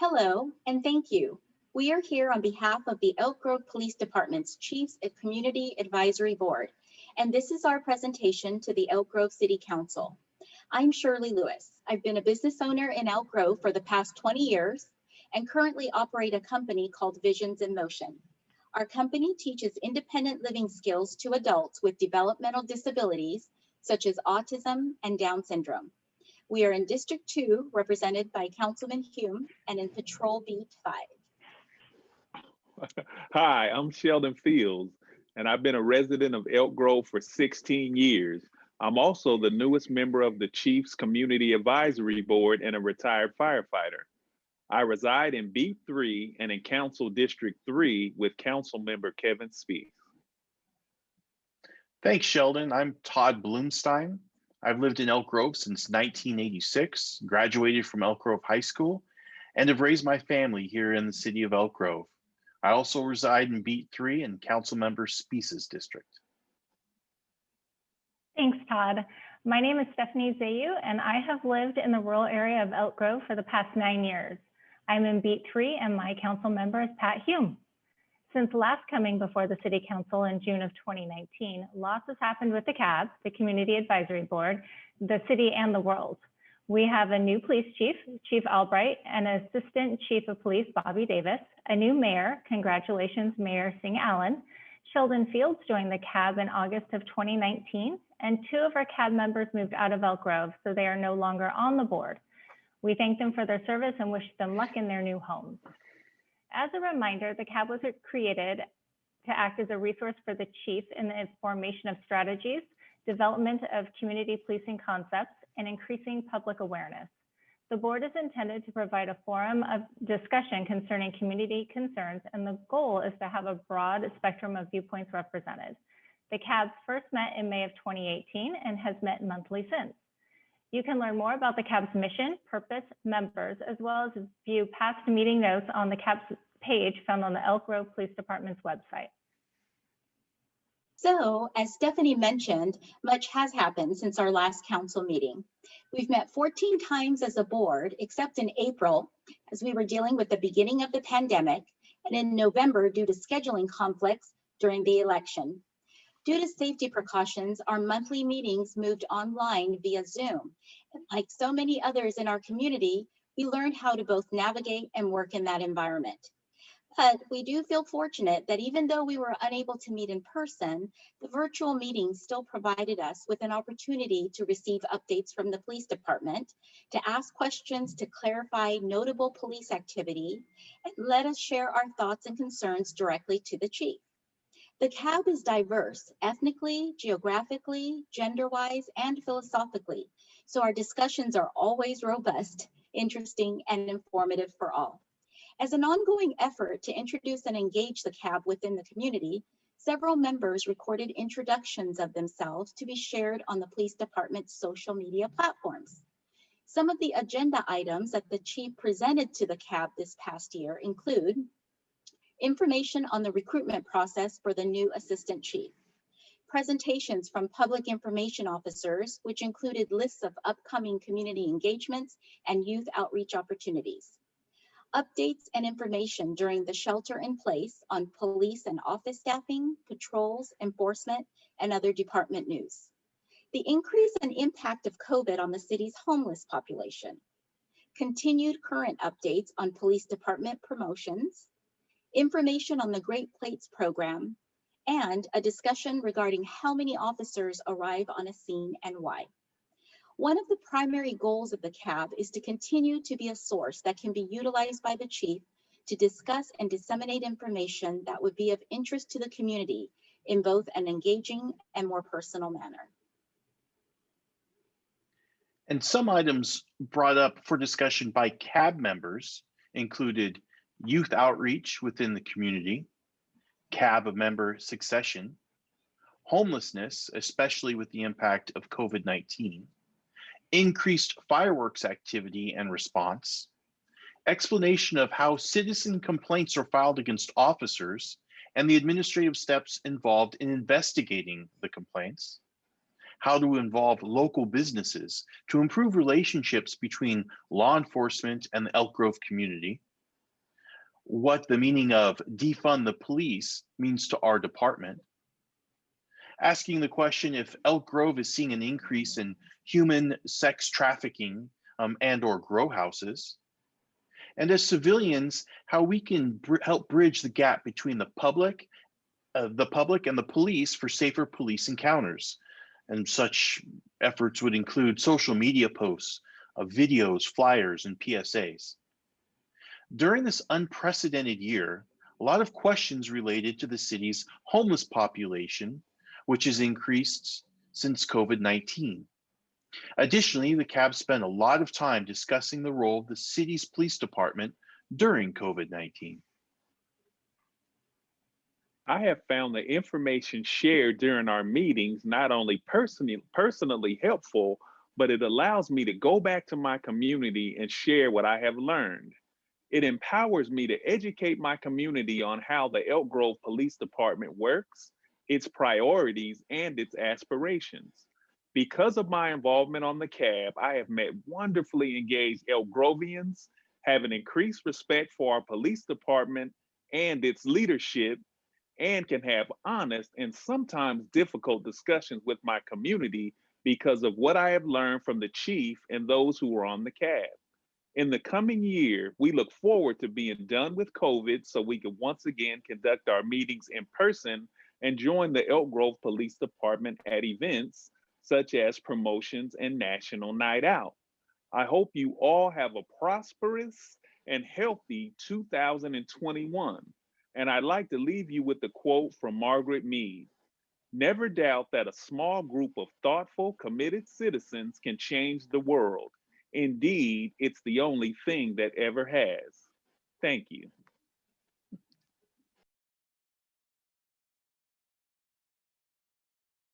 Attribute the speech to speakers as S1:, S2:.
S1: Hello, and thank you. We are here on behalf of the Elk Grove Police Department's Chiefs Community Advisory Board, and this is our presentation to the Elk Grove City Council. I'm Shirley Lewis. I've been a business owner in Elk Grove for the past 20 years and currently operate a company called Visions in Motion. Our company teaches independent living skills to adults with developmental disabilities, such as autism and Down syndrome. We are in District 2, represented by Councilman Hume, and in Patrol Beat 5.
S2: Hi, I'm Sheldon Fields, and I've been a resident of Elk Grove for 16 years. I'm also the newest member of the Chiefs Community Advisory Board and a retired firefighter. I reside in Beat 3 and in Council District 3 with Council Member Kevin Spieth.
S3: Thanks, Sheldon. I'm Todd Bloomstein. I've lived in Elk Grove since 1986, graduated from Elk Grove High School, and have raised my family here in the city of Elk Grove. I also reside in Beat 3 and Councilmember Spieth's district.
S4: Thanks, Todd. My name is Stephanie Zayu, and I have lived in the rural area of Elk Grove for the past 9 years. I'm in Beat 3, and my council member is Pat Hume. Since last coming before the City Council in June of 2019, lots has happened with the CAB, the Community Advisory Board, the city, and the world. We have a new police chief, Chief Albright, and Assistant Chief of Police, Bobby Davis, a new mayor, congratulations, Mayor Singh Allen. Sheldon Fields joined the CAB in August of 2019, and 2 of our CAB members moved out of Elk Grove, so they are no longer on the board. We thank them for their service and wish them luck in their new homes. As a reminder, the CAB was created to act as a resource for the chief in the formation of strategies, development of community policing concepts, and increasing public awareness. The board is intended to provide a forum of discussion concerning community concerns, and the goal is to have a broad spectrum of viewpoints represented. The CAB first met in May of 2018 and has met monthly since. You can learn more about the CAB's mission, purpose, members, as well as view past meeting notes on the CAB's page found on the Elk Grove Police Department's website.
S1: So, as Stephanie mentioned, much has happened since our last council meeting. We've met 14 times as a board, except in April, as we were dealing with the beginning of the pandemic, and in November due to scheduling conflicts during the election. Due to safety precautions, our monthly meetings moved online via Zoom. And like so many others in our community, we learned how to both navigate and work in that environment. But we do feel fortunate that even though we were unable to meet in person, the virtual meetings still provided us with an opportunity to receive updates from the police department, to ask questions, to clarify notable police activity, and let us share our thoughts and concerns directly to the chief. The CAB is diverse, ethnically, geographically, gender-wise, and philosophically, so our discussions are always robust, interesting, and informative for all. As an ongoing effort to introduce and engage the CAB within the community, several members recorded introductions of themselves to be shared on the police department's social media platforms. Some of the agenda items that the chief presented to the CAB this past year include information on the recruitment process for the new assistant chief, presentations from public information officers, which included lists of upcoming community engagements and youth outreach opportunities, updates and information during the shelter in place on police and office staffing, patrols, enforcement, and other department news, the increase and impact of COVID on the city's homeless population, continued current updates on police department promotions, information on the Great Plates program, and a discussion regarding how many officers arrive on a scene and why. One of the primary goals of the CAB is to continue to be a source that can be utilized by the chief to discuss and disseminate information that would be of interest to the community in both an engaging and more personal manner.
S3: And some items brought up for discussion by CAB members included youth outreach within the community, CAB member succession, homelessness, especially with the impact of COVID-19, increased fireworks activity and response, explanation of how citizen complaints are filed against officers and the administrative steps involved in investigating the complaints, how to involve local businesses to improve relationships between law enforcement and the Elk Grove community, what the meaning of defund the police means to our department, asking the question if Elk Grove is seeing an increase in human sex trafficking and or grow houses, and as civilians, how we can help bridge the gap between the public and the police for safer police encounters. And such efforts would include social media posts, videos, flyers, and PSAs. During this unprecedented year, a lot of questions related to the city's homeless population, which has increased since COVID-19. Additionally, the CAB spent a lot of time discussing the role of the city's police department during COVID-19.
S2: I have found the information shared during our meetings not only personally helpful, but it allows me to go back to my community and share what I have learned. It empowers me to educate my community on how the Elk Grove Police Department works, its priorities, and its aspirations. Because of my involvement on the CAB, I have met wonderfully engaged Elk Grovians, have an increased respect for our police department and its leadership, and can have honest and sometimes difficult discussions with my community because of what I have learned from the chief and those who were on the CAB. In the coming year, we look forward to being done with COVID so we can once again conduct our meetings in person and join the Elk Grove Police Department at events such as promotions and National Night Out. I hope you all have a prosperous and healthy 2021. And I'd like to leave you with a quote from Margaret Mead. Never doubt that a small group of thoughtful, committed citizens can change the world. Indeed, it's the only thing that ever has. Thank you.